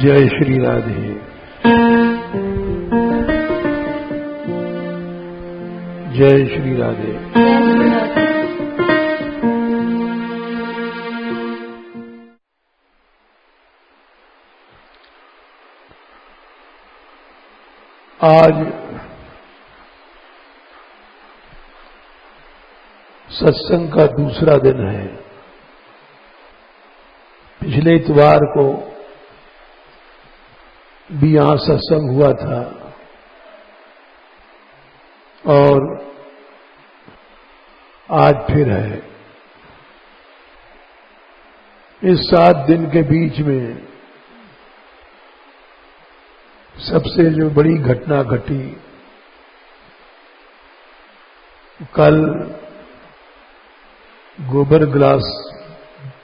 जय श्री राधे। जय श्री राधे। आज सत्संग का दूसरा दिन है। पिछले इतवार को भी यहां सत्संग हुआ था और आज फिर है। इस 7 दिन के बीच में सबसे जो बड़ी घटना घटी, कल गोबर ग्लास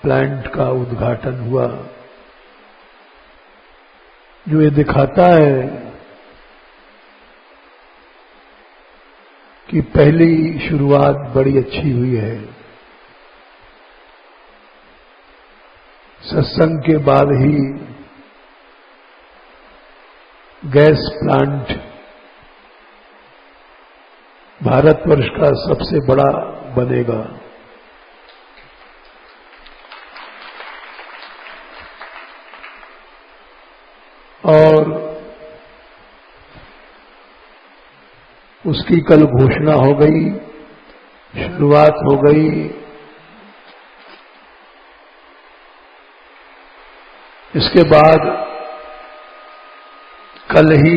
प्लांट का उद्घाटन हुआ, जो ये दिखाता है कि पहली शुरुआत बड़ी अच्छी हुई है। सत्संग के बाद ही गैस प्लांट भारतवर्ष का सबसे बड़ा बनेगा। और उसकी कल घोषणा हो गई, शुरुआत हो गई। इसके बाद कल ही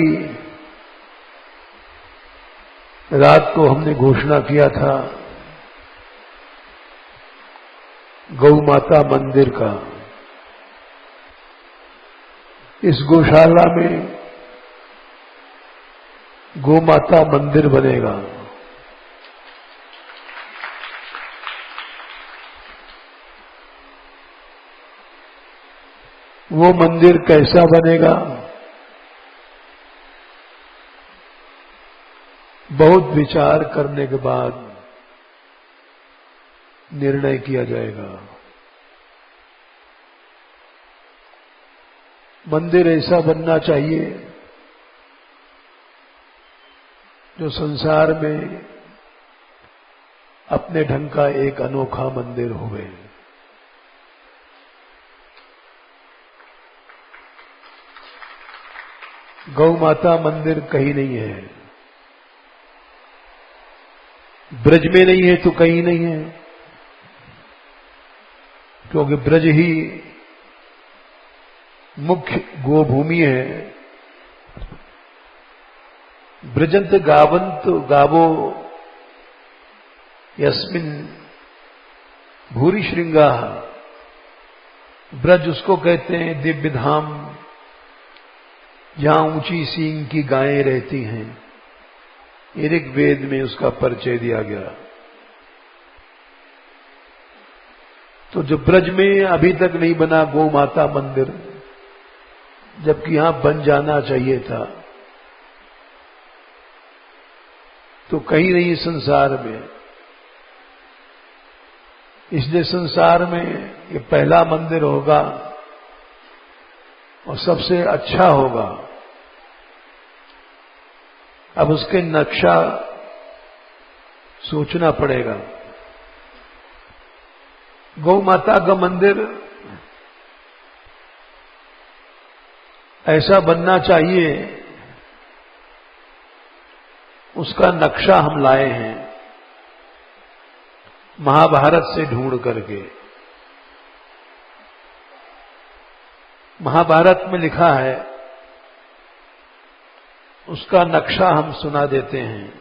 रात को हमने घोषणा किया था गौ माता मंदिर का। इस गौशाला में गौ माता मंदिर बनेगा। वो मंदिर कैसा बनेगा, बहुत विचार करने के बाद निर्णय किया जाएगा। मंदिर ऐसा बनना चाहिए जो संसार में अपने ढंग का एक अनोखा मंदिर होवे। गौ माता मंदिर कहीं नहीं है, ब्रज में नहीं है तो कहीं नहीं है, क्योंकि ब्रज ही मुख्य गोभूमि है। ब्रजंत गावंत गावो यस्मिन भूरि श्रृंगा। ब्रज उसको कहते हैं दिव्य धाम, जहां ऊंची सींग की गायें रहती हैं। ऋग्वेद में उसका परिचय दिया गया। तो जो ब्रज में अभी तक नहीं बना गौ माता मंदिर, जबकि यहां बन जाना चाहिए था, तो कहीं नहीं संसार में। इसलिए संसार में ये पहला मंदिर होगा और सबसे अच्छा होगा। अब उसके नक्शा सोचना पड़ेगा। गौ माता का मंदिर ऐसा बनना चाहिए, उसका नक्शा हम लाए हैं महाभारत से ढूंढ करके। महाभारत में लिखा है, उसका नक्शा हम सुना देते हैं।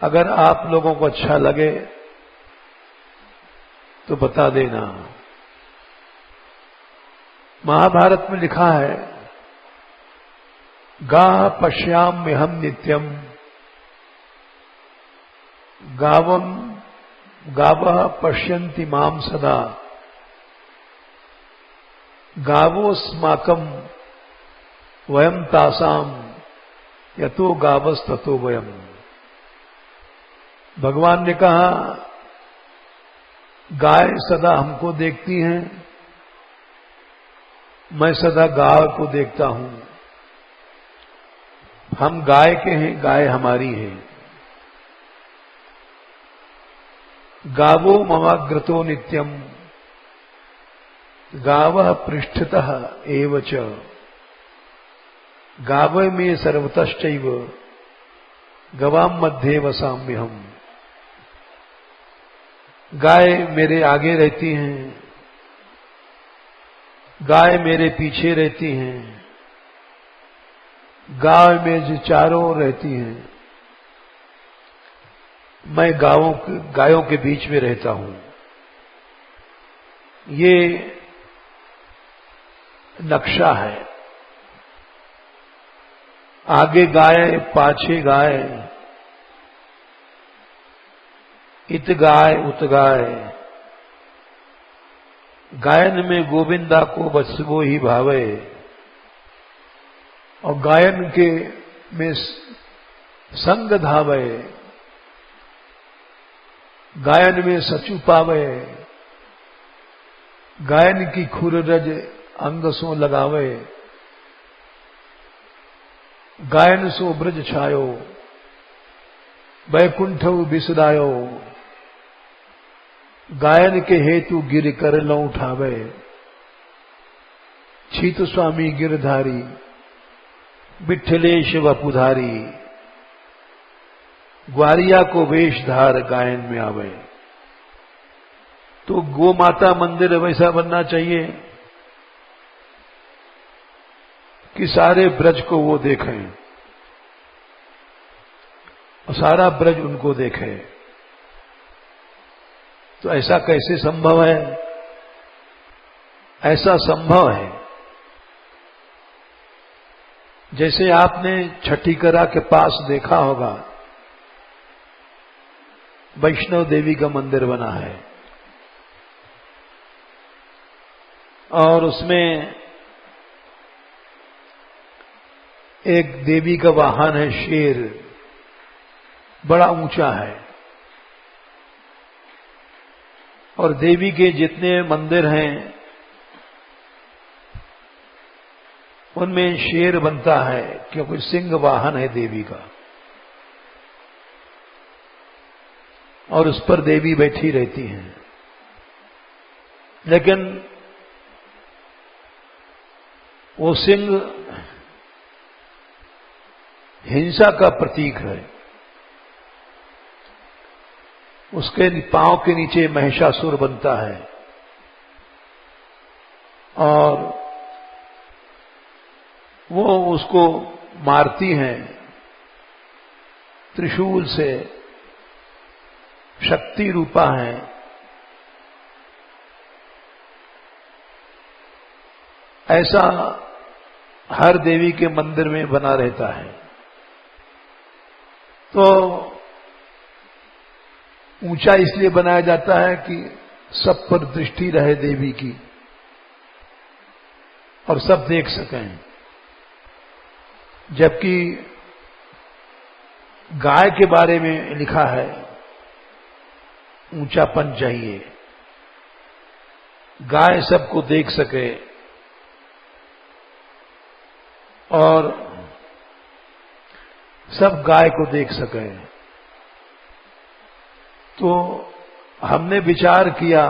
अगर आप लोगों को अच्छा लगे तो बता देना। महाभारत में लिखा है, गाः पश्याम्यहं नित्यं गावः पश्यन्ति मां सदा गावोऽस्माकं वयं तासां यतो गावस्ततो वयम्। भगवान ने कहा, गाय सदा हमको देखती हैं मैं सदा गाय को देखता हूं। हम गाय के हैं, गाय हमारी है। गावो ममाग्रतो नित्यम गावः पृष्ठतः एव च गावः में सर्वतश्चैव गवाम मध्ये वसाम्यहम्। गाय मेरे आगे रहती हैं, गाय मेरे पीछे रहती हैं, गाय मेरे चारों ओर रहती हैं। मैं गायों के बीच में रहता हूं। ये नक्शा है। आगे गाय, पाछे गाय, इत गाय उत गाय। गायन में गोविंदा को बसवो ही भावे, और गायन के में संग धावे। गायन में सचु पावे, गायन की खुररज अंग सो लगावे। गायन सो ब्रज छायो, बैकुंठ बिसरायो। गायन के हेतु गिर कर लो उठावे। छीत स्वामी गिरधारी, बिठलेश वपुधारी। ग्वारिया को वेशधार गायन में आवे। तो गो माता मंदिर वैसा बनना चाहिए कि सारे ब्रज को वो देखें और सारा ब्रज उनको देखे। तो ऐसा कैसे संभव है? ऐसा संभव है जैसे आपने छठीकरा के पास देखा होगा, वैष्णव देवी का मंदिर बना है और उसमें एक देवी का वाहन है शेर, बड़ा ऊंचा है। और देवी के जितने मंदिर हैं उनमें शेर बनता है क्योंकि सिंह वाहन है देवी का, और उस पर देवी बैठी रहती हैं। लेकिन वो सिंह हिंसा का प्रतीक है। उसके पांव के नीचे महिषासुर बनता है और वो उसको मारती हैं त्रिशूल से। शक्ति रूपा है। ऐसा हर देवी के मंदिर में बना रहता है। तो ऊंचा इसलिए बनाया जाता है कि सब पर दृष्टि रहे देवी की और सब देख सकें। जबकि गाय के बारे में लिखा है ऊंचापन चाहिए, गाय सबको देख सके और सब गाय को देख सके। तो हमने विचार किया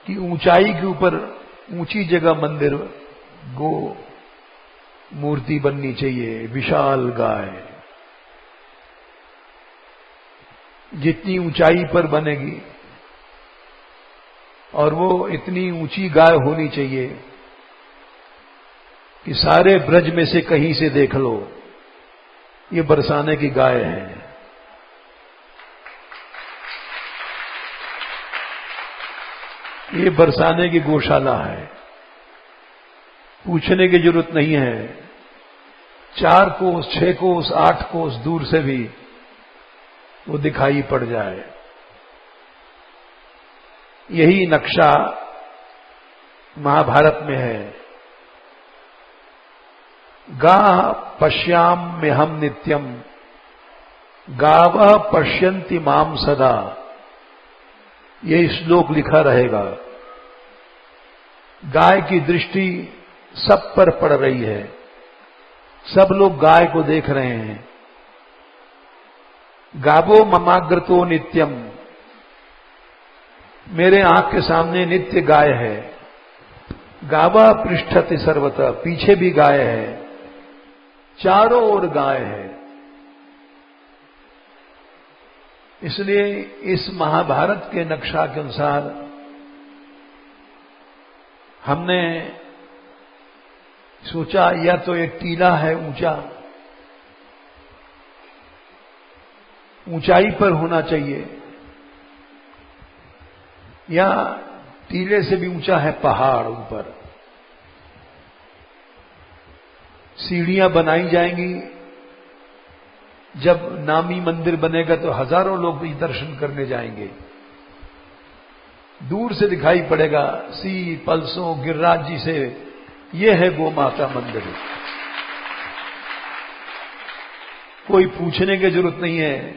कि ऊंचाई के ऊपर ऊंची जगह मंदिर गो मूर्ति बननी चाहिए, विशाल गाय। जितनी ऊंचाई पर बनेगी और वो इतनी ऊंची गाय होनी चाहिए कि सारे ब्रज में से कहीं से देख लो ये बरसाने की गाय है। ये बरसाने की गौशाला है। पूछने की जरूरत नहीं है। 4 कोस, 6 कोस, 8 कोस दूर से भी वो दिखाई पड़ जाए। यही नक्शा महाभारत में है। गा पश्याम्यहम् नित्यम गावः पश्यन्ति माम सदा। ये श्लोक लिखा रहेगा गाय की दृष्टि सब पर पड़ रही है, सब लोग गाय को देख रहे हैं। गावो ममाग्रतो नित्यम, मेरे आंख के सामने नित्य गाय है। गावा पृष्ठति सर्वतः, पीछे भी गाय है, चारों ओर गाय है। इसलिए इस महाभारत के नक्शा के अनुसार हमने सोचा या तो एक टीला है ऊंचा, ऊंचाई पर होना चाहिए, या टीले से भी ऊंचा है पहाड़ ऊपर। सीढ़ियां बनाई जाएंगी, जब नामी मंदिर बनेगा तो हजारों लोग भी दर्शन करने जाएंगे। दूर से दिखाई पड़ेगा सी पल्सों गिरिराज जी से, ये है गौ माता मंदिर। कोई पूछने की जरूरत नहीं है,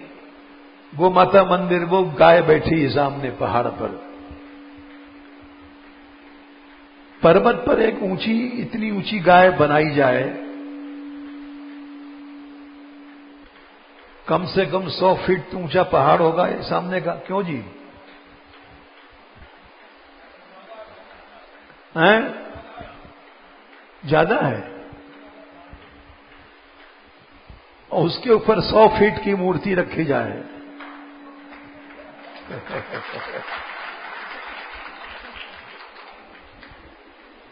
गौ माता मंदिर, वो गाय बैठी है सामने पहाड़ पर। पर्वत पर एक ऊंची, इतनी ऊंची गाय बनाई जाए, कम से कम 100 फीट ऊंचा पहाड़ होगा ये सामने का। क्यों जी? हैं? ज्यादा है। और उसके ऊपर 100 फीट की मूर्ति रखी जाए।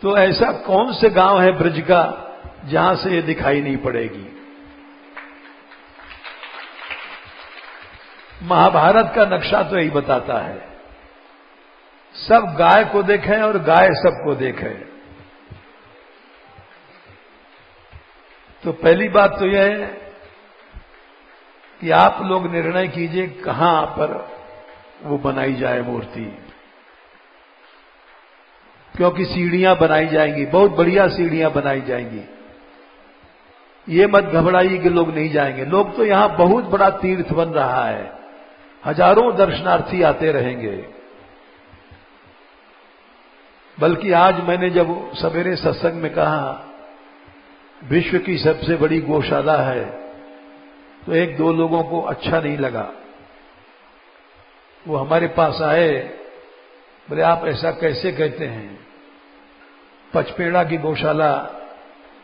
तो ऐसा कौन से गांव है ब्रज का जहां से ये दिखाई नहीं पड़ेगी? महाभारत का नक्शा तो यही बताता है, सब गाय को देखें और गाय सबको देखे। तो पहली बात तो यह है कि आप लोग निर्णय कीजिए कहां पर वो बनाई जाए मूर्ति, क्योंकि सीढ़ियां बनाई जाएंगी, बहुत बढ़िया सीढ़ियां बनाई जाएंगी। ये मत घबराइए कि लोग नहीं जाएंगे, लोग तो यहां बहुत बड़ा तीर्थ बन रहा है, हजारों दर्शनार्थी आते रहेंगे। बल्कि आज मैंने जब सवेरे सत्संग में कहा विश्व की सबसे बड़ी गौशाला है, तो एक दो लोगों को अच्छा नहीं लगा। वो हमारे पास आए, बोले आप ऐसा कैसे कहते हैं? पचपेड़ा की गौशाला,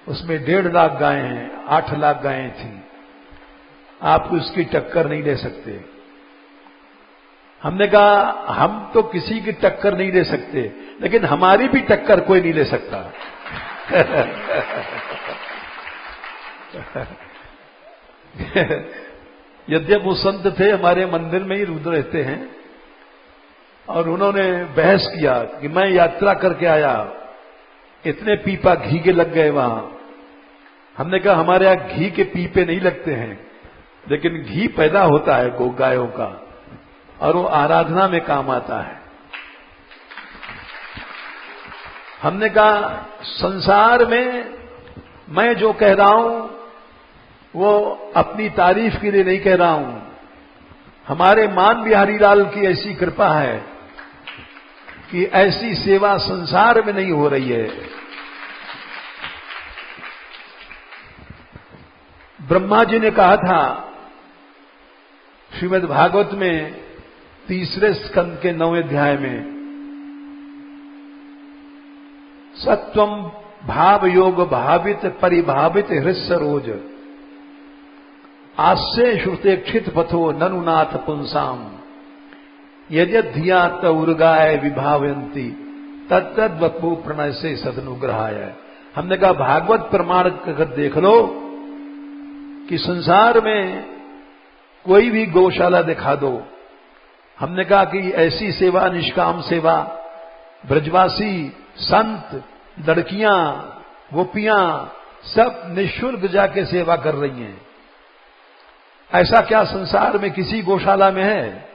उसमें 1.5 लाख गायें हैं, 8 लाख गायें थी, आप उसकी टक्कर नहीं ले सकते। हमने कहा हम तो किसी की टक्कर नहीं ले सकते, लेकिन हमारी भी टक्कर कोई नहीं ले सकता। यद्यप वो संत थे, हमारे मंदिर में ही रुद्र रहते हैं, और उन्होंने बहस किया कि मैं यात्रा करके आया, इतने पीपा घी के लग गए वहां। हमने कहा हमारे यहां घी के पीपे नहीं लगते हैं, लेकिन घी पैदा होता है गौ गायों का, और वो आराधना में काम आता है। हमने कहा संसार में मैं जो कह रहा हूं वो अपनी तारीफ के लिए नहीं कह रहा हूं, हमारे मान बिहारी लाल की ऐसी कृपा है कि ऐसी सेवा संसार में नहीं हो रही है। ब्रह्मा जी ने कहा था श्रीमद् भागवत में 3 स्कंद के 9वें अध्याय में, सत्वम भाव योग भावित परिभावित हृस्सरोज आस्ये श्रुतेक्षित पथो ननुनाथ पुंसाम यद्यधिया तउर्गाय विभावयंती तत्तद्वपु प्रणय से सदनुग्रहाय। हमने कहा भागवत प्रमाण कर देख लो कि संसार में कोई भी गौशाला दिखा दो। हमने कहा कि ऐसी सेवा, निष्काम सेवा ब्रजवासी संत, लड़कियां, गोपियां सब निःशुल्क जाके सेवा कर रही हैं। ऐसा क्या संसार में किसी गौशाला में है?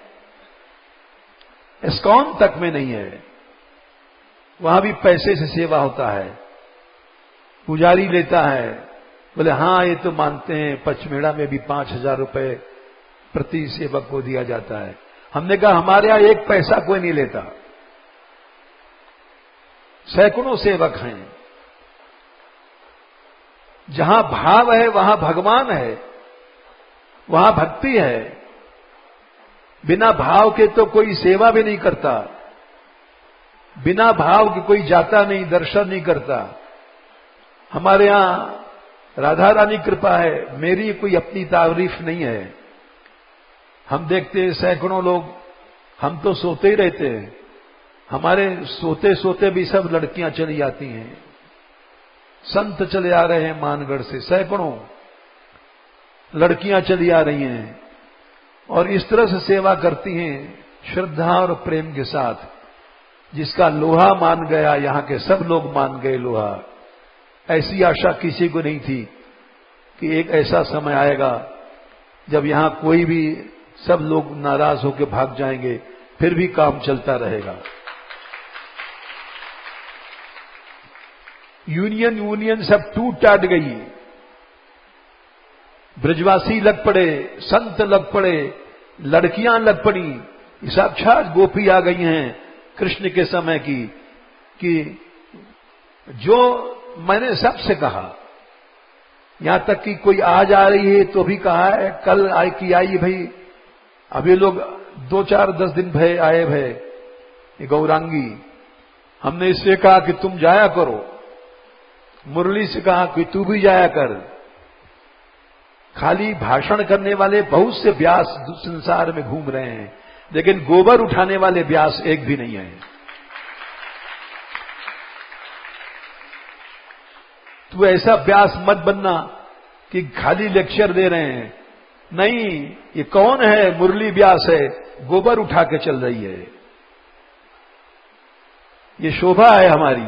इस्कॉन तक में नहीं है। वहां भी पैसे से सेवा होता है, पुजारी लेता है। बोले हाँ ये तो मानते हैं, पचमेड़ा में भी 5,000 रुपए प्रति सेवक को दिया जाता है। हमने कहा हमारे यहां 1 पैसा कोई नहीं लेता। सैकड़ों सेवक हैं। जहां भाव है वहां भगवान है, वहां भक्ति है। बिना भाव के तो कोई सेवा भी नहीं करता, बिना भाव के कोई जाता नहीं, दर्शन नहीं करता। हमारे यहां राधा रानी कृपा है, मेरी कोई अपनी तारीफ नहीं है। हम देखते हैं सैकड़ों लोग, हम तो सोते ही रहते हैं, हमारे सोते सोते भी सब लड़कियां चली जाती हैं। संत चले आ रहे हैं मानगढ़ से, सैकड़ों लड़कियां चली आ रही हैं और इस तरह से सेवा करती हैं श्रद्धा और प्रेम के साथ। जिसका लोहा मान गया, यहां के सब लोग मान गए लोहा। ऐसी आशा किसी को नहीं थी कि एक ऐसा समय आएगा जब यहां कोई भी, सब लोग नाराज होकर भाग जाएंगे, फिर भी काम चलता रहेगा। यूनियन सब टूट टाट गई। ब्रजवासी लग पड़े, संत लग पड़े, लड़कियां लग पड़ी। साक्षात गोपी आ गई हैं कृष्ण के समय की, कि जो मैंने सबसे कहा, यहां तक कि कोई आज आ रही है तो भी कहा है कल आए कि आई भाई। अभी लोग 2-4-10 दिन भय आए भय गौरांगी। हमने इससे कहा कि तुम जाया करो, मुरली से कहा कि तू भी जाया कर। खाली भाषण करने वाले बहुत से व्यास संसार में घूम रहे हैं, लेकिन गोबर उठाने वाले व्यास एक भी नहीं है। तू ऐसा व्यास मत बनना कि खाली लेक्चर दे रहे हैं। नहीं, ये कौन है? मुरली व्यास है, गोबर उठा के चल रही है। ये शोभा है हमारी।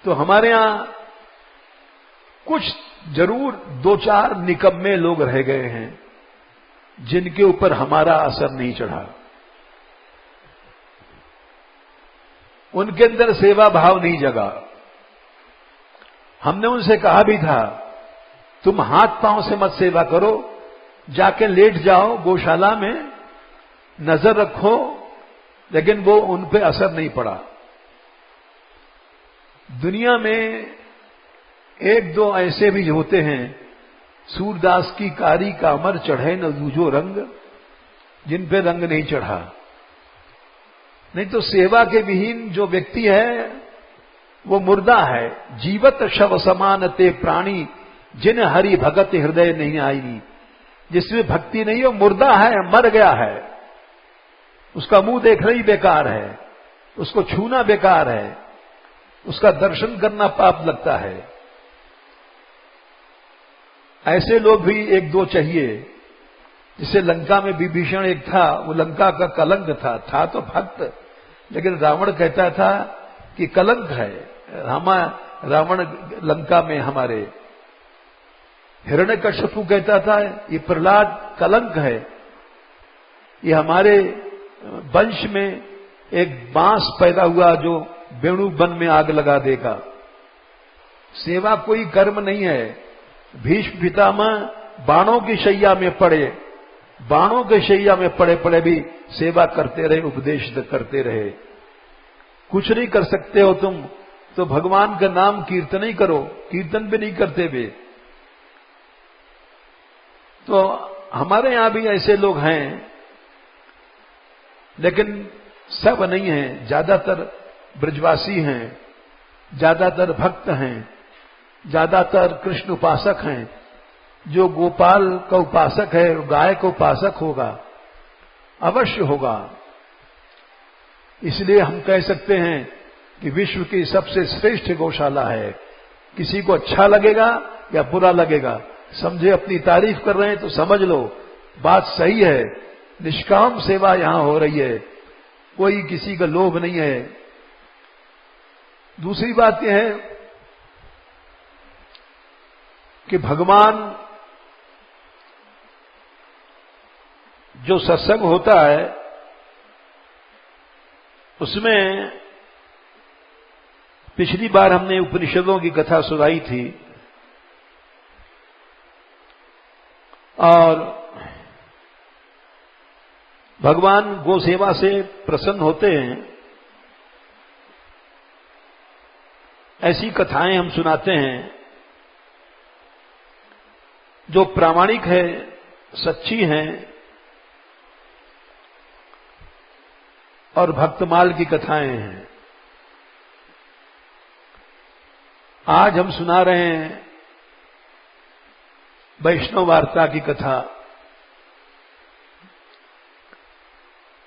तो हमारे यहां कुछ जरूर 2-4 निकम्मे लोग रह गए हैं जिनके ऊपर हमारा असर नहीं चढ़ा। उनके अंदर सेवा भाव नहीं जगा। हमने उनसे कहा भी था, तुम हाथ पांव से मत सेवा करो, जाके लेट जाओ गौशाला में, नजर रखो, लेकिन वो उन पे असर नहीं पड़ा। दुनिया में 1-2 ऐसे भी होते हैं, सूरदास की कारी का अमर चढ़े न दूजो रंग, जिन पे रंग नहीं चढ़ा। नहीं तो सेवा के विहीन जो व्यक्ति है वो मुर्दा है। जीवत शव समान ते प्राणी, जिन हरि भगत हृदय नहीं आई। जिसमें भक्ति नहीं, वो मुर्दा है, मर गया है। उसका मुंह देखना ही बेकार है, उसको छूना बेकार है, उसका दर्शन करना पाप लगता है। ऐसे लोग भी 1-2 चाहिए। जिसे लंका में विभीषण एक था, वो लंका का कलंक था तो भक्त, लेकिन रावण कहता था कि कलंक है। रावण लंका में हमारे हिरण्यकश्यपु कहता था ये प्रहलाद कलंक है, ये हमारे वंश में एक बांस पैदा हुआ जो वेणु वन में आग लगा देगा। सेवा कोई कर्म नहीं है। भीष्म पितामह बाणों की शैया में पड़े, बाणों के शैया में पड़े पड़े भी सेवा करते रहे, उपदेश करते रहे। कुछ नहीं कर सकते हो तुम तो भगवान का नाम कीर्तन ही करो, कीर्तन भी नहीं करते वे। तो हमारे यहां भी ऐसे लोग हैं, लेकिन सब नहीं हैं। ज्यादातर ब्रजवासी हैं, ज्यादातर भक्त हैं, ज्यादातर कृष्ण उपासक हैं। जो गोपाल का उपासक है, गाय का उपासक होगा, अवश्य होगा। इसलिए हम कह सकते हैं कि विश्व की सबसे श्रेष्ठ गौशाला है। किसी को अच्छा लगेगा या बुरा लगेगा, समझे अपनी तारीफ कर रहे हैं तो समझ लो बात सही है। निष्काम सेवा यहां हो रही है, कोई किसी का लोभ नहीं है। दूसरी बात यह है कि भगवान जो सत्संग होता है उसमें पिछली बार हमने उपनिषदों की कथा सुनाई थी और भगवान गो सेवा से प्रसन्न होते हैं ऐसी कथाएं हम सुनाते हैं जो प्रामाणिक है, सच्ची हैं और भक्तमाल की कथाएं हैं। आज हम सुना रहे हैं वैष्णव वार्ता की कथा,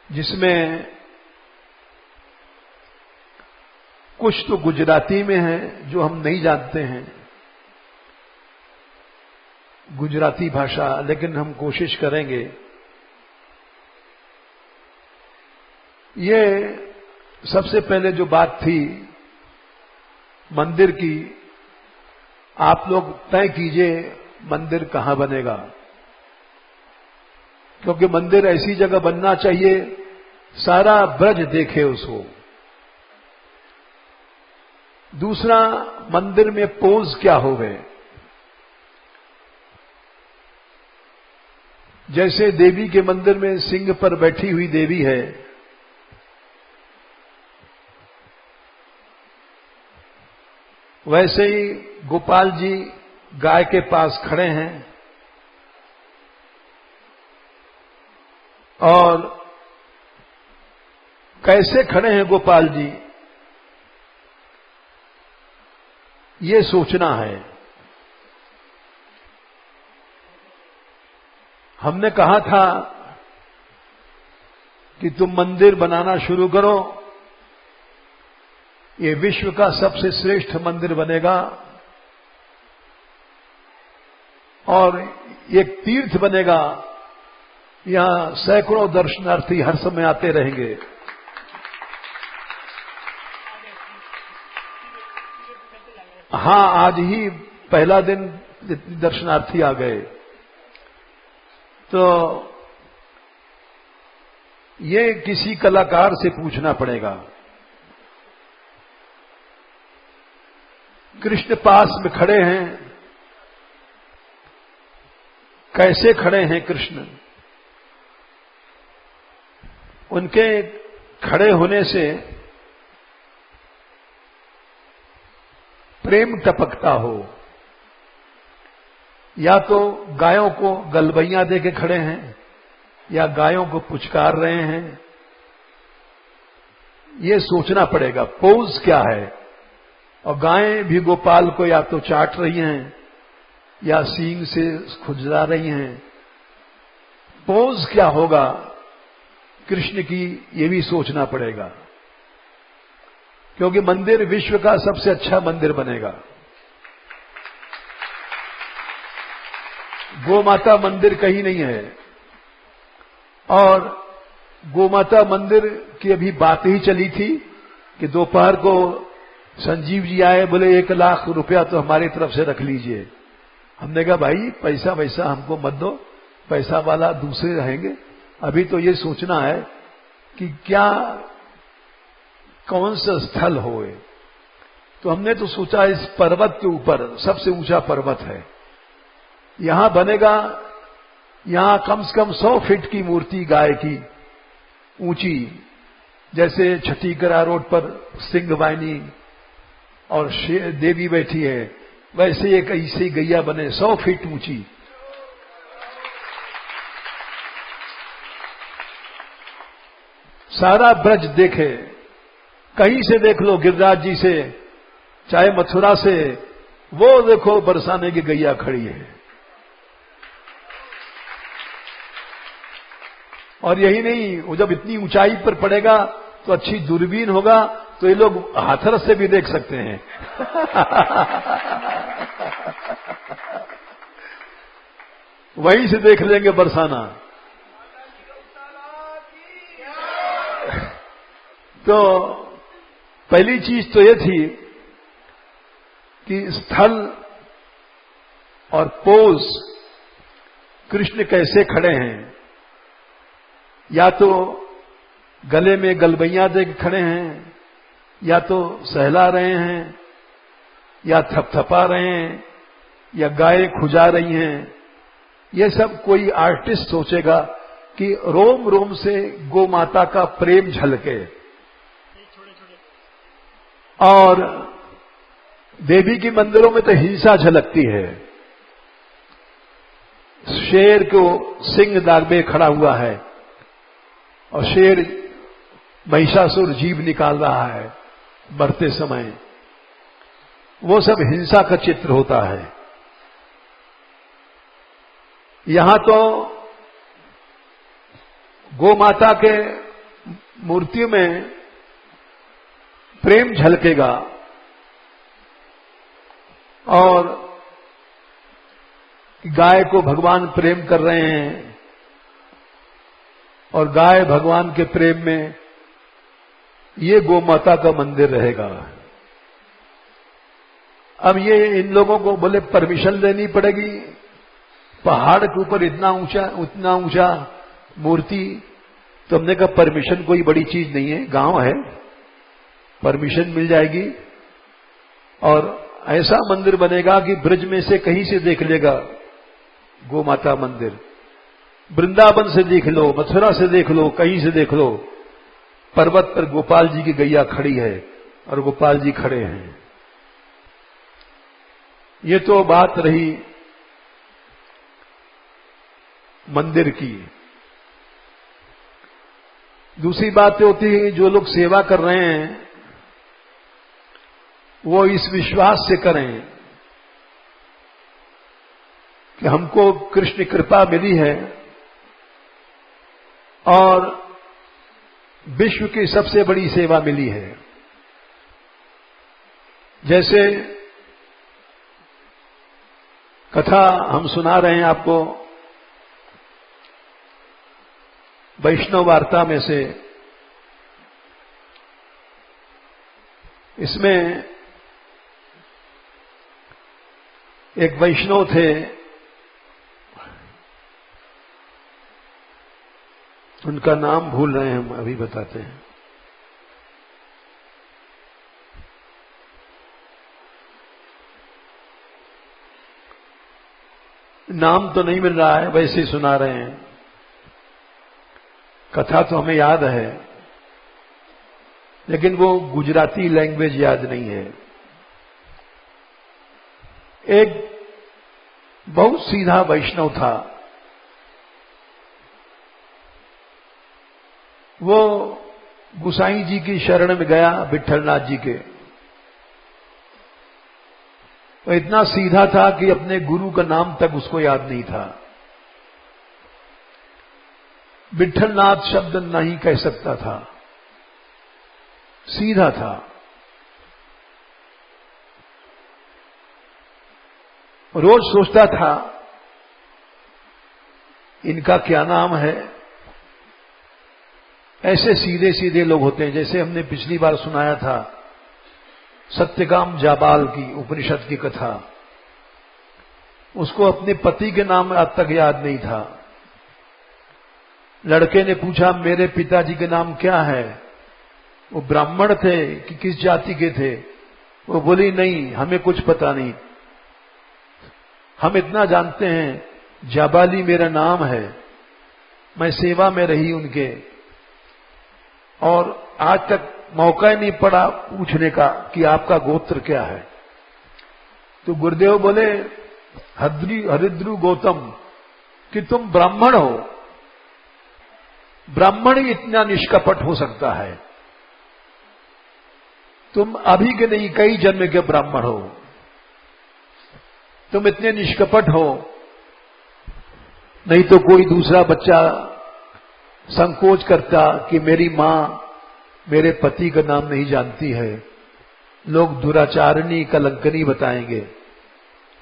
जिसमें कुछ तो गुजराती में है जो हम नहीं जानते हैं, गुजराती भाषा, लेकिन हम कोशिश करेंगे। ये सबसे पहले जो बात थी मंदिर की, आप लोग तय कीजिए मंदिर कहां बनेगा, क्योंकि मंदिर ऐसी जगह बनना चाहिए सारा ब्रज देखे उसको। दूसरा, मंदिर में पोज क्या होवे। जैसे देवी के मंदिर में सिंह पर बैठी हुई देवी है, वैसे ही गोपाल जी गाय के पास खड़े हैं और कैसे खड़े हैं गोपाल जी, ये सोचना है। हमने कहा था कि तुम मंदिर बनाना शुरू करो, ये विश्व का सबसे श्रेष्ठ मंदिर बनेगा और एक तीर्थ बनेगा, यहां सैकड़ों दर्शनार्थी हर समय आते रहेंगे। हां, आज ही पहला दिन दर्शनार्थी आ गए, तो ये किसी कलाकार से पूछना पड़ेगा। कृष्ण पास में खड़े हैं, कैसे खड़े हैं कृष्ण, उनके खड़े होने से प्रेम टपकता हो, या तो गायों को गलबैया दे के खड़े हैं या गायों को पुचकार रहे हैं, ये सोचना पड़ेगा पोज क्या है। और गायें भी गोपाल को या तो चाट रही हैं या सींग से खुजला रही हैं, पोज क्या होगा कृष्ण की, ये भी सोचना पड़ेगा, क्योंकि मंदिर विश्व का सबसे अच्छा मंदिर बनेगा। गोमाता मंदिर कहीं नहीं है, और गोमाता मंदिर की अभी बात ही चली थी कि दोपहर को संजीव जी आए, बोले 1 लाख रुपया तो हमारी तरफ से रख लीजिए। हमने कहा भाई पैसा वैसा हमको मत दो, पैसा वाला दूसरे रहेंगे, अभी तो ये सोचना है कि क्या कौन सा स्थल होए। तो हमने तो सोचा इस पर्वत के ऊपर, सबसे ऊंचा पर्वत है, यहां बनेगा। यहां कम से कम 100 फीट की मूर्ति गाय की ऊंची, जैसे छठीकरा रोड पर सिंह वाहिनी और देवी बैठी है, वैसे एक ऐसी गैया बने 100 फीट ऊंची। सारा ब्रज देखे, कहीं से देख लो, गिरिराज जी से, चाहे मथुरा से, वो देखो बरसाने की गैया खड़ी है। और यही नहीं, वो जब इतनी ऊंचाई पर पड़ेगा तो अच्छी दूरबीन होगा, तो ये लोग हाथरस से भी देख सकते हैं। वहीं से देख लेंगे बरसाना। तो पहली चीज तो ये थी कि स्थल और पोज, कृष्ण कैसे खड़े हैं, या तो गले में गलबैया दे खड़े हैं, या तो सहला रहे हैं, या थपथपा रहे हैं, या गायें खुजा रही हैं। ये सब कोई आर्टिस्ट सोचेगा कि रोम रोम से गो माता का प्रेम झलके। और देवी की मंदिरों में तो हिंसा झलकती है। शेर को सिंह दागे खड़ा हुआ है और शेर महिषासुर जीभ निकाल रहा है मरते समय, वो सब हिंसा का चित्र होता है। यहां तो गौ माता के मूर्तियों में प्रेम झलकेगा और गाय को भगवान प्रेम कर रहे हैं और गाय भगवान के प्रेम में ये गौ माता का मंदिर रहेगा। अब ये इन लोगों को बोले परमिशन लेनी पड़ेगी, पहाड़ के ऊपर इतना ऊंचा मूर्ति, तो हमने कहा परमिशन कोई बड़ी चीज नहीं है, गांव है, परमिशन मिल जाएगी और ऐसा मंदिर बनेगा कि ब्रज में से कहीं से देख लेगा गौ माता मंदिर। वृंदावन से देख लो, मथुरा से देख लो, कहीं से देख लो, पर्वत पर गोपाल जी की गैया खड़ी है और गोपाल जी खड़े हैं। ये तो बात रही मंदिर की। दूसरी बात होती है जो लोग सेवा कर रहे हैं वो इस विश्वास से करें कि हमको कृष्ण कृपा मिली है और विश्व की सबसे बड़ी सेवा मिली है। जैसे कथा हम सुना रहे हैं आपको वैष्णव वार्ता में से, इसमें एक वैष्णव थे, उनका नाम भूल रहे हैं, हम अभी बताते हैं। नाम तो नहीं मिल रहा है, वैसे ही सुना रहे हैं। कथा तो हमें याद है लेकिन वो गुजराती लैंग्वेज याद नहीं है। एक बहुत सीधा वैष्णव था, वो गुसाई जी की शरण में गया, विठलनाथ जी के। वो इतना सीधा था कि अपने गुरु का नाम तक उसको याद नहीं था। विठलनाथ शब्द नहीं कह सकता था, सीधा था। रोज सोचता था इनका क्या नाम है। ऐसे सीधे सीधे लोग होते हैं, जैसे हमने पिछली बार सुनाया था सत्यकाम जाबाल की उपनिषद की कथा। उसको अपने पति के नाम आज तक याद नहीं था। लड़के ने पूछा मेरे पिताजी के नाम क्या है, वो ब्राह्मण थे कि किस जाति के थे। वो बोली नहीं, हमें कुछ पता नहीं, हम इतना जानते हैं जाबाली मेरा नाम है, मैं सेवा में रही उनके और आज तक मौका ही नहीं पड़ा पूछने का कि आपका गोत्र क्या है। तो गुरुदेव बोले हरिद्रु गौतम कि तुम ब्राह्मण हो। ब्राह्मण ही इतना निष्कपट हो सकता है, तुम अभी के नहीं कई जन्म के ब्राह्मण हो। तुम इतने निष्कपट हो, नहीं तो कोई दूसरा बच्चा संकोच करता कि मेरी मां मेरे पति का नाम नहीं जानती है, लोग दुराचारणी कलंकनी बताएंगे।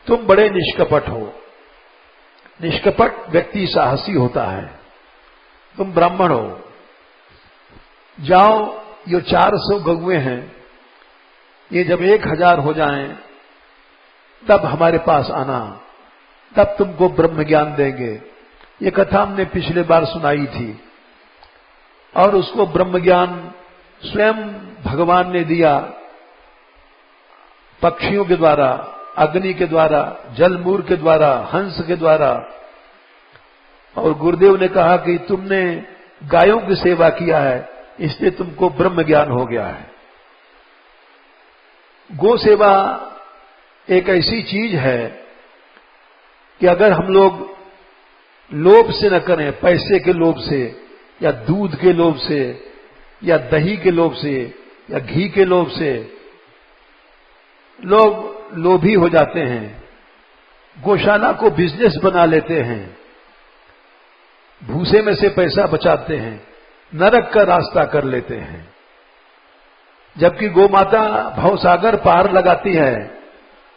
तुम बड़े निष्कपट हो। निष्कपट व्यक्ति साहसी होता है। तुम ब्राह्मण हो, जाओ ये 400 गौएं हैं, ये जब 1000 हो जाएं तब हमारे पास आना, तब तुमको ब्रह्म ज्ञान देंगे। ये कथा हमने पिछले बार सुनाई थी और उसको ब्रह्म ज्ञान स्वयं भगवान ने दिया, पक्षियों के द्वारा, अग्नि के द्वारा, जलमूर के द्वारा, हंस के द्वारा। और गुरुदेव ने कहा कि तुमने गायों की सेवा किया है, इसलिए तुमको ब्रह्म ज्ञान हो गया है। गो सेवा एक ऐसी चीज है कि अगर हम लोग लोभ से न करें, पैसे के लोभ से या दूध के लोभ से या दही के लोभ से या घी के लोभ से, लोग लोभी हो जाते हैं, गौशाला को बिजनेस बना लेते हैं, भूसे में से पैसा बचाते हैं, नरक का रास्ता कर लेते हैं। जबकि गोमाता भवसागर पार लगाती है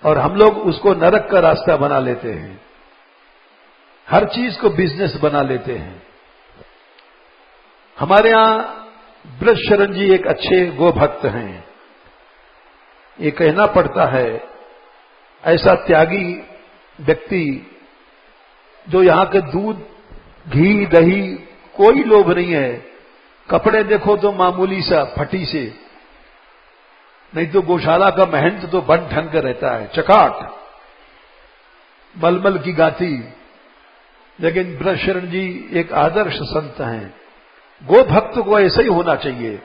और हम लोग उसको नरक का रास्ता बना लेते हैं, हर चीज को बिजनेस बना लेते हैं। हमारे यहां ब्रजशरण जी एक अच्छे गोभक्त हैं। ये कहना पड़ता है, ऐसा त्यागी व्यक्ति जो यहां के दूध, घी, दही कोई लोभ नहीं है। कपड़े देखो तो मामूली सा फटी से, नहीं तो गौशाला का महंत तो बन ठन कर रहता है, चकाट मलमल की गाती। लेकिन ब्रजशरण जी एक आदर्श संत हैं। गोभक्त को ऐसा ही होना चाहिए,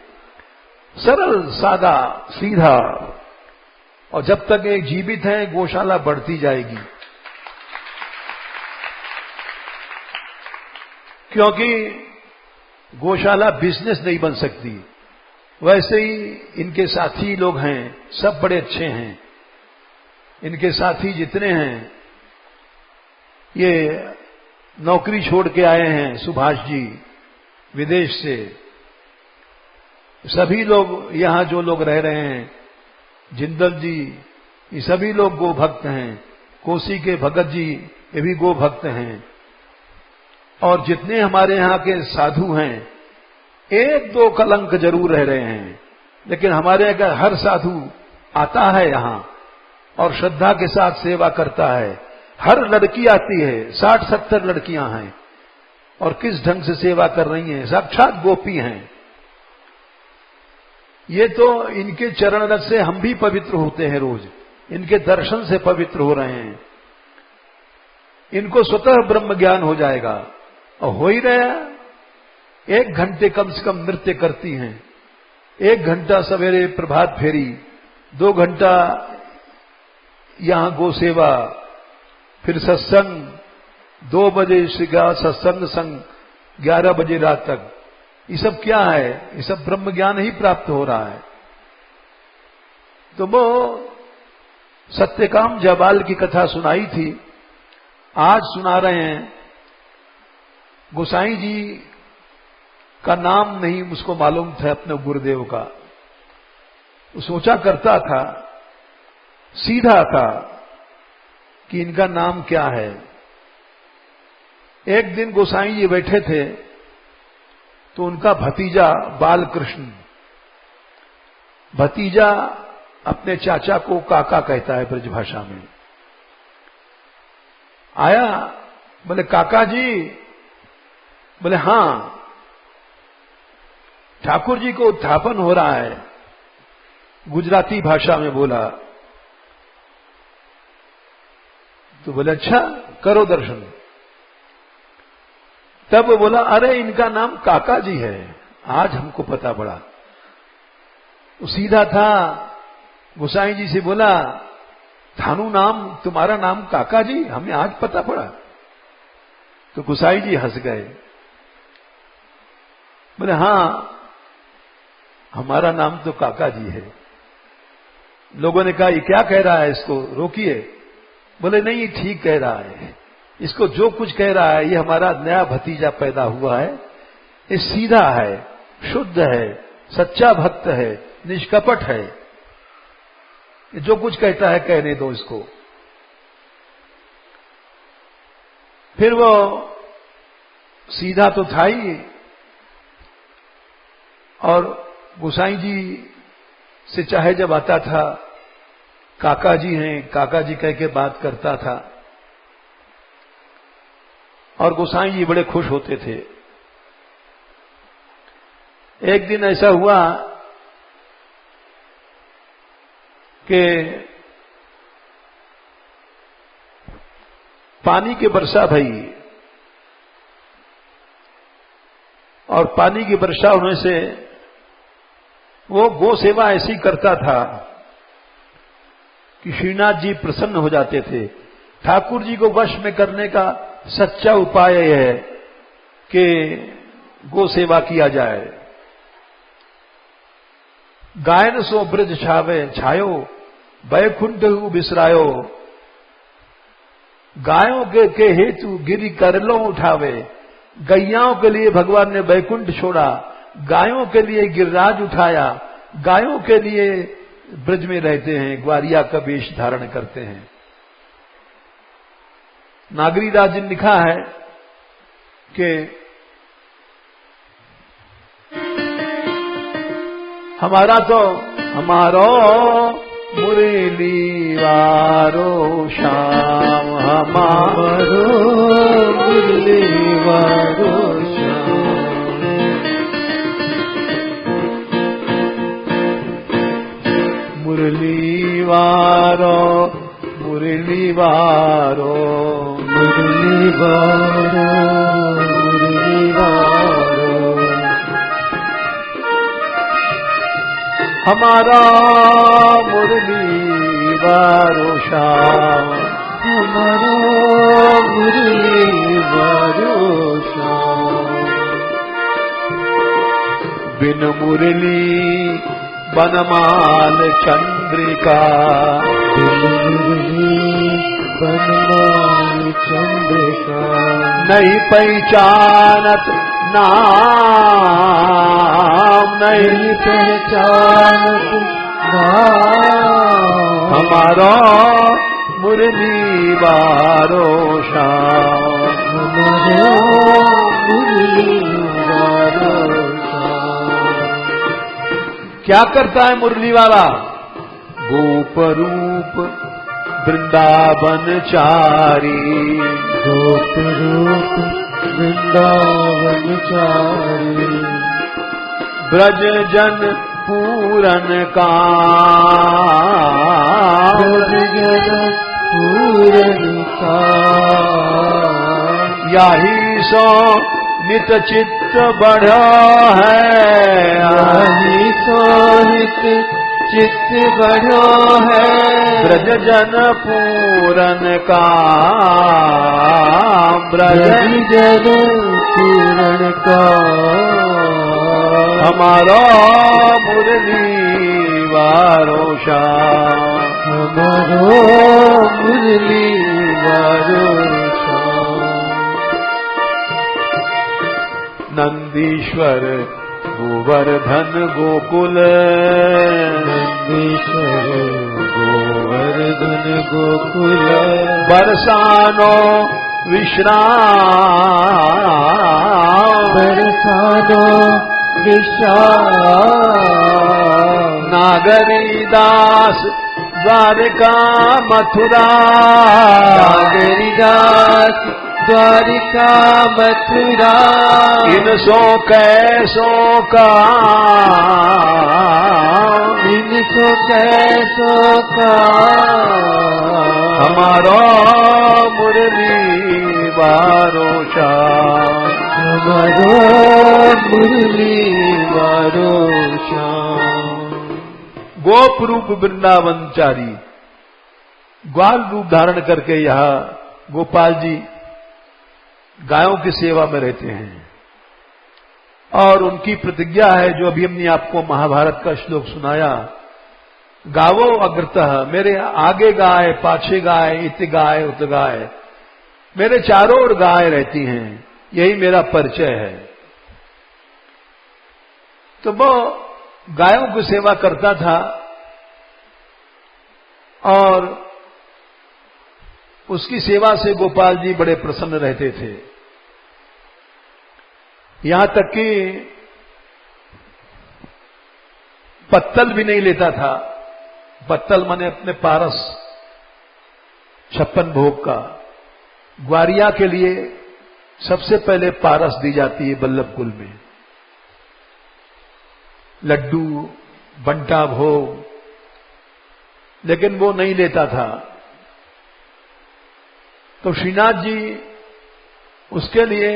सरल, सादा, सीधा। और जब तक एक जीवित है, गौशाला बढ़ती जाएगी। क्योंकि गौशाला बिजनेस नहीं बन सकती। वैसे ही इनके साथी लोग हैं, सब बड़े अच्छे हैं। इनके साथी जितने हैं, ये नौकरी छोड़ के आए हैं, सुभाष जी विदेश से। सभी लोग यहां जो लोग रह रहे हैं, जिंदल जी, ये सभी लोग गोभक्त हैं। कोसी के भगत जी, ये भी गोभक्त हैं। और जितने हमारे यहां के साधु हैं, एक दो कलंक जरूर रह रहे हैं, लेकिन हमारे अगर हर साधु आता है यहां और श्रद्धा के साथ सेवा करता है। हर लड़की आती है, 60-70 लड़कियां हैं, और किस ढंग से सेवा कर रही हैं, साक्षात गोपी हैं। ये तो इनके चरण रस से हम भी पवित्र होते हैं, रोज इनके दर्शन से पवित्र हो रहे हैं। इनको स्वतः ब्रह्म ज्ञान हो जाएगा। और हो ही रहा। 1 घंटे कम से कम नृत्य करती हैं, 1 घंटा सवेरे प्रभात फेरी, 2 घंटा यहां गो सेवा, फिर सत्संग, 2 बजे से सत्संग संग 11 बजे रात तक। ये सब क्या है? ये सब ब्रह्म ज्ञान ही प्राप्त हो रहा है। तो वो सत्यकाम जयपाल की कथा सुनाई थी, आज सुना रहे हैं। गोसाई जी का नाम नहीं उसको मालूम था अपने गुरुदेव का। वो सोचा करता था, सीधा था कि इनका नाम क्या है। एक दिन गोसाई जी बैठे थे तो उनका भतीजा बालकृष्ण, भतीजा अपने चाचा को काका कहता है ब्रजभाषा में, आया। बोले काका जी? बोले हां, ठाकुर जी को उत्थापन हो रहा है। गुजराती भाषा में बोला। तो बोले अच्छा, करो दर्शन। तब वो बोला, अरे इनका नाम काका जी है, आज हमको पता पड़ा। वो सीधा था, गोसाई जी से बोला, थानू नाम, तुम्हारा नाम काका जी, हमें आज पता पड़ा। तो गोसाई जी हंस गए, बोले हां, हमारा नाम तो काका जी है। लोगों ने कहा ये क्या कह रहा है, इसको रोकिए। बोले नहीं, ये ठीक कह रहा है, इसको जो कुछ कह रहा है, ये हमारा नया भतीजा पैदा हुआ है, ये सीधा है, शुद्ध है, सच्चा भक्त है, निष्कपट है, ये जो कुछ कहता है कहने दो इसको। फिर वो सीधा तो था ही, और गोसाई जी से चाहे जब आता था, काका जी हैं, काका जी कह के बात करता था, और गोसाई जी बड़े खुश होते थे। एक दिन ऐसा हुआ कि पानी की वर्षा भई, और पानी की वर्षा होने से वो गो सेवा ऐसी करता था कि श्रीनाथ जी प्रसन्न हो जाते थे। ठाकुर जी को वश में करने का सच्चा उपाय यह है कि गो सेवा किया जाए। गायन सो ब्रज छावे छायो, बैकुंठ बिसरायो। गायों के हेतु गिरि करलो उठावे। गैयाओं के लिए भगवान ने बैकुंठ छोड़ा, गायों के लिए गिरिराज उठाया। गायों के लिए ब्रज में रहते हैं, ग्वारिया का वेश धारण करते हैं। नागरीदास जी ने लिखा है कि हमारो मुरली वारो श्याम, हमारो मुरली वारो श्याम। मुरली वारो, मुरली वारो, मुरली वारो, मुरली वारो। हमारा मुरली वारो श्याम, हमारा मुरली वारो श्याम। बिन मुरली बनमाल चंद्रिका, बिन मुरली बनमाल चंद्रिका। नहीं पहचानत नाम, नहीं पहचानत नाम। हमारा मुरली वारो श्याम, हमारा मुरली वारो श्याम। क्या करता है मुरली वाला? गोप रूप वृंदावन चारी, गोप रूप वृंदावन चारी। ब्रज जन पूरन काम, ब्रज जन पूरन काम। याही सो नित चित्त बढ़ा है, याही सो नित चित्त बढ़ो है। ब्रज जन पूरन काम, ब्रज जन पूरन काम। हमारा मुरली वारो श्याम, हमारो मुरली वारो श्याम। नंदीश्वर गोवर्धन गोकुल, नंदीश्वर गोवर्धन गोकुल। बरसानो विश्राम, बरसानो विश्राम। नागरी दास द्वारिका मथुरा, नागरी दास द्वारिका मथुरा। इन सो कैसो का, इन सो कैसो का। हमारो मुरली वारो श्याम, हमारो मुरली वारो श्याम। गोप रूप वृंदावन चारी, ग्वाल रूप धारण करके यहाँ गोपाल जी गायों की सेवा में रहते हैं। और उनकी प्रतिज्ञा है जो अभी हमने आपको महाभारत का श्लोक सुनाया, गावो अग्रतः, मेरे आगे गाय, पाछे गाय, इत गाय, उत गाय, मेरे चारों ओर गाय रहती हैं, यही मेरा परिचय है। तो वो गायों की सेवा करता था और उसकी सेवा से गोपाल जी बड़े प्रसन्न रहते थे। यहां तक कि पत्तल भी नहीं लेता था। पत्तल माने अपने पारस 56 भोग का। ग्वारिया के लिए सबसे पहले पारस दी जाती है बल्लभ कुल में, लड्डू, बंटा भोग, लेकिन वो नहीं लेता था। तो श्रीनाथ जी उसके लिए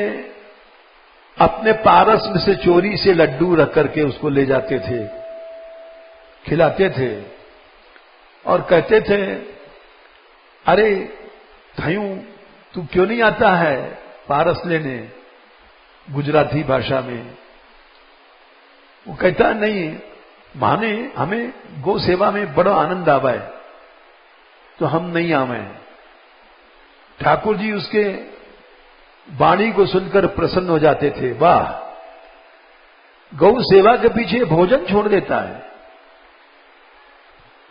अपने पारस में से चोरी से लड्डू रख करके उसको ले जाते थे, खिलाते थे। और कहते थे, अरे थयूं तू क्यों नहीं आता है पारस लेने, गुजराती भाषा में। वो कहता नहीं, माने हमें गौ सेवा में बड़ा आनंद आवा है तो हम नहीं आवे। ठाकुर जी उसके वाणी को सुनकर प्रसन्न हो जाते थे, वाह, गौ सेवा के पीछे भोजन छोड़ देता है।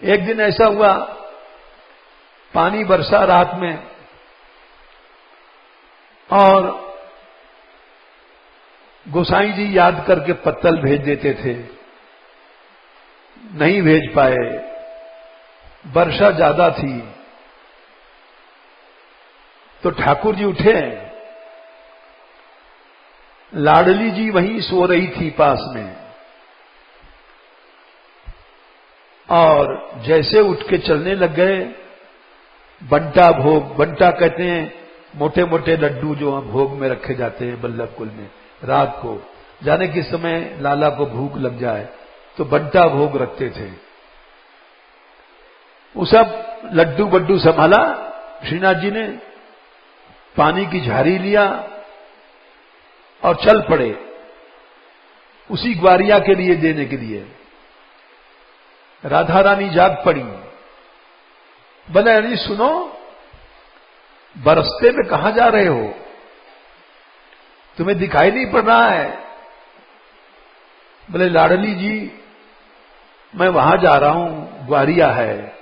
एक दिन ऐसा हुआ, पानी बरसा रात में और गोसाई जी याद करके पत्तल भेज देते थे, नहीं भेज पाए, वर्षा ज्यादा थी। तो ठाकुर जी उठे, लाडली जी वहीं सो रही थी पास में, और जैसे उठ के चलने लग गए, बंटा भोग, बंटा कहते हैं मोटे मोटे लड्डू जो भोग में रखे जाते हैं बल्लभ कुल में, रात को जाने के समय लाला को भूख लग जाए तो बंटा भोग रखते थे। वो सब लड्डू बड्डू संभाला श्रीनाथ जी ने, पानी की झारी लिया और चल पड़े उसी ग्वारिया के लिए देने के लिए। राधा रानी जाग पड़ी, बोले अरे सुनो, बरसते में कहां जा रहे हो, तुम्हें दिखाई नहीं पड़ रहा है? बोले लाडली जी मैं वहां जा रहा हूं, ग्वारिया है,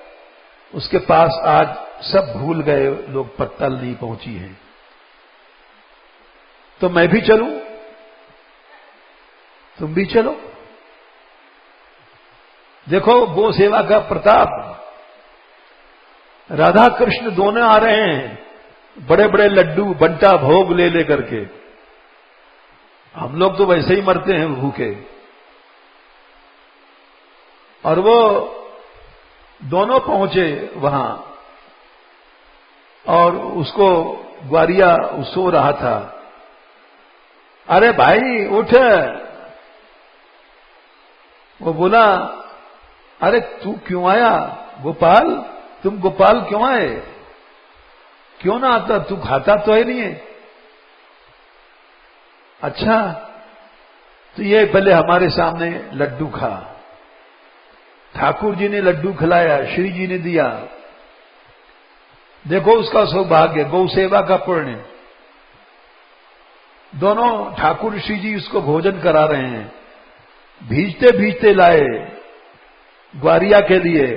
उसके पास आज सब भूल गए लोग, पत्तल नहीं पहुंची है, तो मैं भी चलूं, तुम भी चलो। देखो गो सेवा का प्रताप, राधा कृष्ण दोनों आ रहे हैं, बड़े बड़े लड्डू बंटा भोग ले ले करके। हम लोग तो वैसे ही मरते हैं भूखे, और वो दोनों पहुंचे वहां, और उसको ग्वारिया सो रहा था। अरे भाई उठ, वो बोला अरे तू क्यों आया गोपाल, तुम गोपाल क्यों आए, क्यों ना आता, तू खाता तो है नहीं है। अच्छा तो ये पहले हमारे सामने लड्डू खा। ठाकुर जी ने लड्डू खिलाया, श्री जी ने दिया, देखो उसका सौभाग्य, गौ सेवा का पुण्य। दोनों ठाकुर श्री जी उसको भोजन करा रहे हैं, भीजते भीजते लाए ग्वारिया के लिए,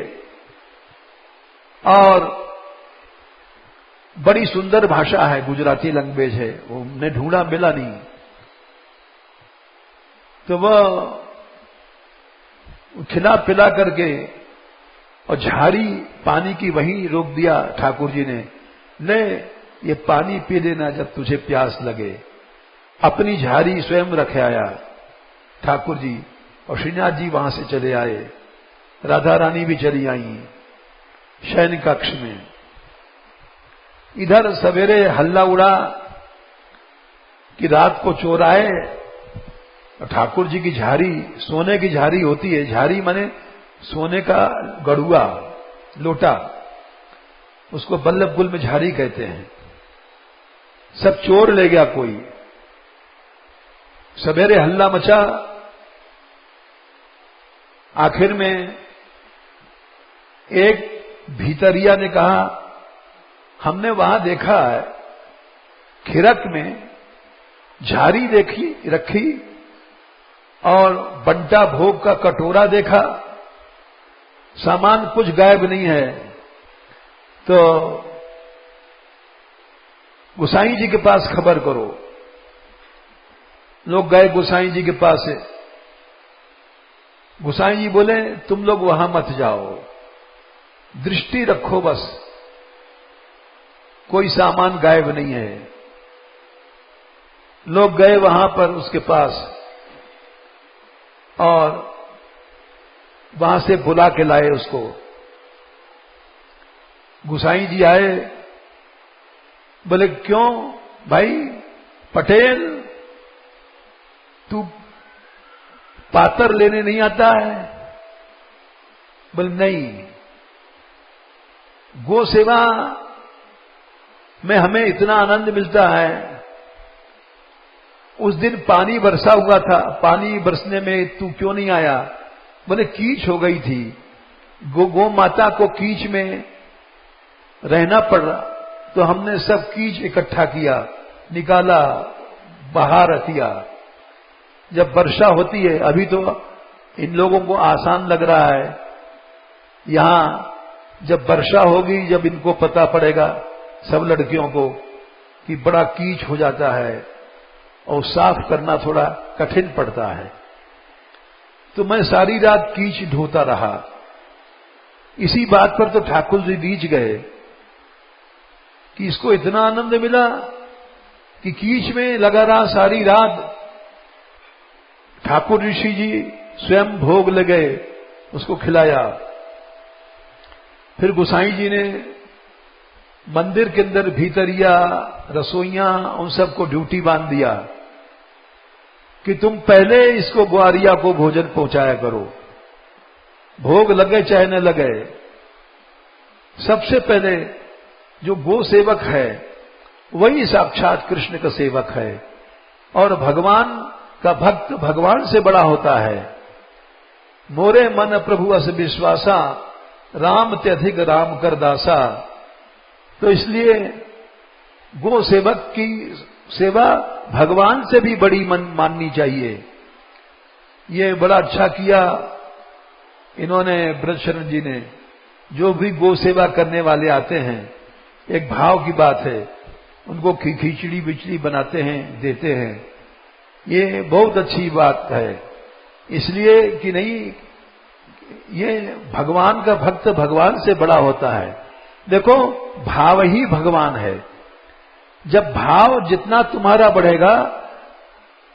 और बड़ी सुंदर भाषा है, गुजराती लैंग्वेज है, वो हमने ढूंढा मिला नहीं। तो वह खिला पिला करके और झारी पानी की वहीं रोक दिया ठाकुर जी ने, ले ये पानी पी लेना जब तुझे प्यास लगे। अपनी झारी स्वयं रखे आया ठाकुर जी, और श्रीनाथ जी वहां से चले आए, राधा रानी भी चली आई शयन कक्ष में। इधर सवेरे हल्ला उड़ा कि रात को चोर आए, ठाकुर जी की झारी, सोने की झारी होती है, झारी माने सोने का गड़ुआ लोटा, उसको बल्लभ कुल में झारी कहते हैं। सब चोर ले गया कोई, सवेरे हल्ला मचा। आखिर में एक भीतरिया ने कहा, हमने वहां देखा है खिरक में झारी देखी रखी और बंटा भोग का कटोरा देखा, सामान कुछ गायब नहीं है। तो गोसाई जी के पास खबर करो। लोग गए गोसाई जी के पास से। गोसाई जी बोले तुम लोग वहां मत जाओ, दृष्टि रखो बस, कोई सामान गायब नहीं है। लोग गए वहां पर उसके पास और वहां से बुला के लाए उसको। गोसाई जी आए, बोले क्यों भाई पटेल, तू पातर लेने नहीं आता है? बोले नहीं, गो सेवा में हमें इतना आनंद मिलता है। उस दिन पानी बरसा हुआ था, पानी बरसने में तू क्यों नहीं आया? बोले कीच हो गई थी, गो माता को कीच में रहना पड़ रहा, तो हमने सब कीच इकट्ठा किया, निकाला, बाहर किया। जब वर्षा होती है, अभी तो इन लोगों को आसान लग रहा है, यहां जब वर्षा होगी, जब इनको पता पड़ेगा सब लड़कियों को कि बड़ा कीच हो जाता है और साफ करना थोड़ा कठिन पड़ता है, तो मैं सारी रात कीच ढोता रहा। इसी बात पर तो ठाकुर जी रीझ गए कि इसको इतना आनंद मिला कि कीच में लगा रहा सारी रात। ठाकुर ऋषि जी स्वयं भोग लगे, उसको खिलाया। फिर गोसाई जी ने मंदिर के अंदर भीतरिया, रसोइयां, उन सबको ड्यूटी बांध दिया कि तुम पहले इसको ग्वारिया को भोजन पहुंचाया करो, भोग लगे चाहे न लगे। सबसे पहले जो गो सेवक है वही साक्षात कृष्ण का सेवक है, और भगवान का भक्त भगवान से बड़ा होता है। मोरे मन प्रभु अस विश्वासा, राम त्यधिक राम कर दासा। तो इसलिए गो सेवक की सेवा भगवान से भी बड़ी माननी चाहिए। ये बड़ा अच्छा किया इन्होंने, ब्रजशरण जी ने। जो भी गो सेवा करने वाले आते हैं, एक भाव की बात है, उनको खिचड़ी बिचड़ी बनाते हैं, देते हैं, ये बहुत अच्छी बात है। इसलिए कि नहीं, ये भगवान का भक्त भगवान से बड़ा होता है। देखो, भाव ही भगवान है। जब भाव जितना तुम्हारा बढ़ेगा,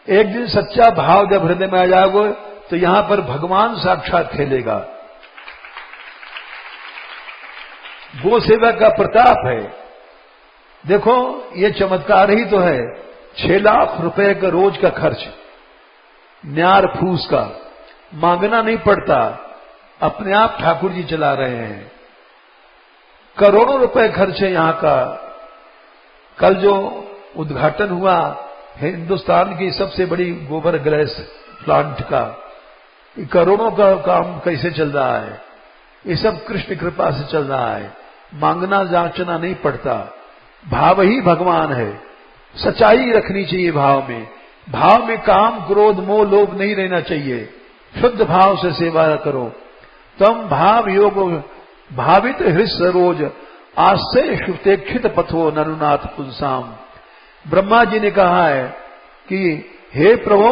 एक दिन सच्चा भाव जब हृदय में आ जाओगे, तो यहां पर भगवान साक्षात खेलेगा। गो सेवा का प्रताप है। देखो, ये चमत्कार ही तो है। 6 लाख रुपए का रोज का खर्च, न्यार फूस का, मांगना नहीं पड़ता, अपने आप ठाकुर जी चला रहे हैं। करोड़ों रुपए खर्च है यहां का। कल जो उद्घाटन हुआ हिंदुस्तान की सबसे बड़ी गोबर गैस प्लांट का, करोड़ों का काम कैसे चल रहा है? ये सब कृष्ण कृपा से चल रहा है। मांगना जांचना नहीं पड़ता, भाव ही भगवान है। सच्चाई रखनी चाहिए भाव में। भाव में काम क्रोध मोह लोभ नहीं रहना चाहिए। शुद्ध भाव से सेवा करो। तम भाव योग भावित हृदय सरोज, आस्ते शुतेक्षित पथो नरुनाथ पुंसाम। ब्रह्मा जी ने कहा है कि हे प्रभु,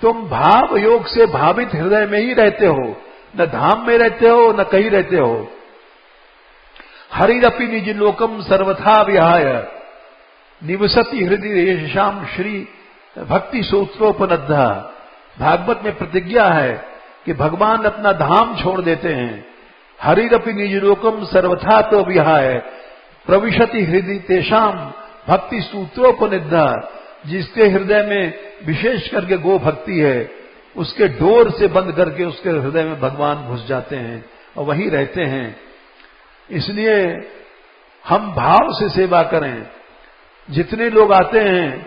तुम भाव योग से भावित हृदय में ही रहते हो, न धाम में रहते हो न कहीं रहते हो। हरिरपि निज लोकम सर्वथा विहाय, निवसति हृदय शाम श्री भक्ति सूत्रोपनद्धा। भागवत में प्रतिज्ञा है कि भगवान अपना धाम छोड़ देते हैं। हरिरपि निज लोकम सर्वथा तो विहाय, प्रविशति हृदय तेषाम भक्ति सूत्रोपनिद्धा। जिसके हृदय में विशेष करके गो भक्ति है, उसके डोर से बंद करके उसके हृदय में भगवान घुस जाते हैं और वहीं रहते हैं। इसलिए हम भाव से सेवा करें। जितने लोग आते हैं,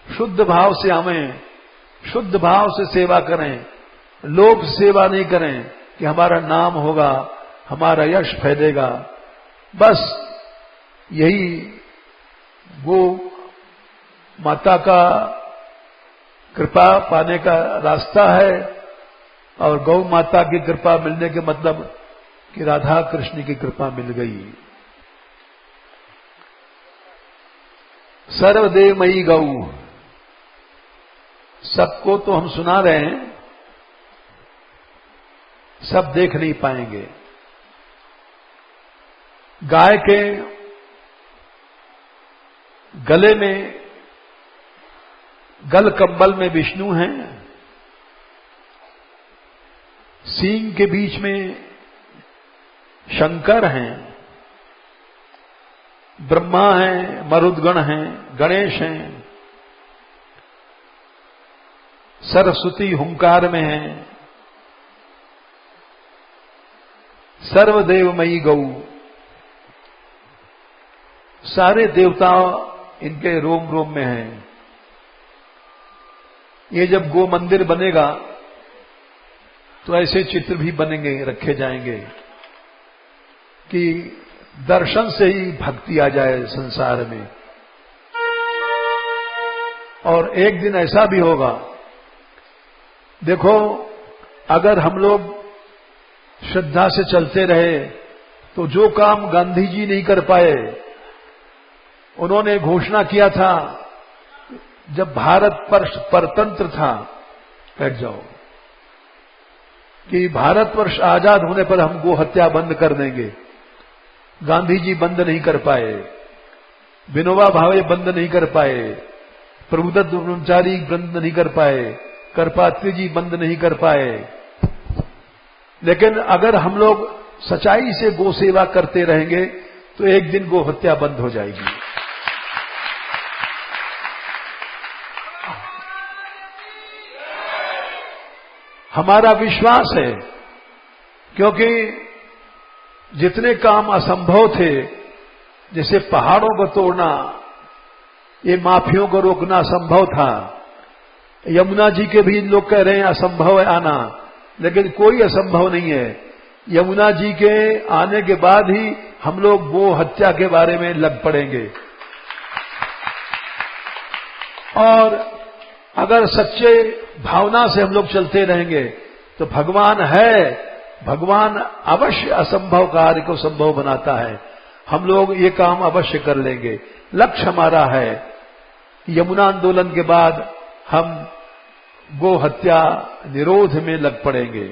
शुद्ध भाव से आवें, शुद्ध भाव से सेवा करें। लोभ सेवा नहीं करें कि हमारा नाम होगा, हमारा यश फैलेगा। बस यही वो माता का कृपा पाने का रास्ता है। और गौ माता की कृपा मिलने के मतलब कि राधा कृष्ण की कृपा मिल गई। सर्वदेवमयी गौ, सबको तो हम सुना रहे हैं, सब देख नहीं पाएंगे। गाय के गले में, गल कंबल में विष्णु हैं, सींग के बीच में शंकर हैं, ब्रह्मा हैं, मरुदगण हैं, गणेश हैं, सरस्वती हुंकार में हैं। सर्वदेवमयी गौ, सारे देवता इनके रोम रोम में हैं। ये जब गो मंदिर बनेगा तो ऐसे चित्र भी बनेंगे, रखे जाएंगे कि दर्शन से ही भक्ति आ जाए संसार में। और एक दिन ऐसा भी होगा, देखो अगर हम लोग श्रद्धा से चलते रहे तो जो काम गांधी जी नहीं कर पाए, उन्होंने घोषणा किया था जब भारत परतंत्र था, बैठ जाओ, कि भारतवर्ष आजाद होने पर हम गो हत्या बंद कर देंगे। गांधी जी बंद नहीं कर पाए, विनोबा भावे बंद नहीं कर पाए, प्रभुदत्त ब्रह्मचारी बंद नहीं कर पाए, करपात्री जी बंद नहीं कर पाए। लेकिन अगर हम लोग सच्चाई से गो सेवा करते रहेंगे तो एक दिन गो हत्या बंद हो जाएगी। हमारा विश्वास है, क्योंकि जितने काम असंभव थे, जैसे पहाड़ों को तोड़ना, ये माफियों को रोकना संभव था। यमुना जी के भी लोग कह रहे हैं असंभव है आना, लेकिन कोई असंभव नहीं है। यमुना जी के आने के बाद ही हम लोग गो हत्या के बारे में लग पड़ेंगे। और अगर सच्चे भावना से हम लोग चलते रहेंगे तो भगवान है, भगवान अवश्य असंभव कार्य को संभव बनाता है। हम लोग ये काम अवश्य कर लेंगे। लक्ष्य हमारा है, यमुना आंदोलन के बाद हम गो हत्या निरोध में लग पड़ेंगे।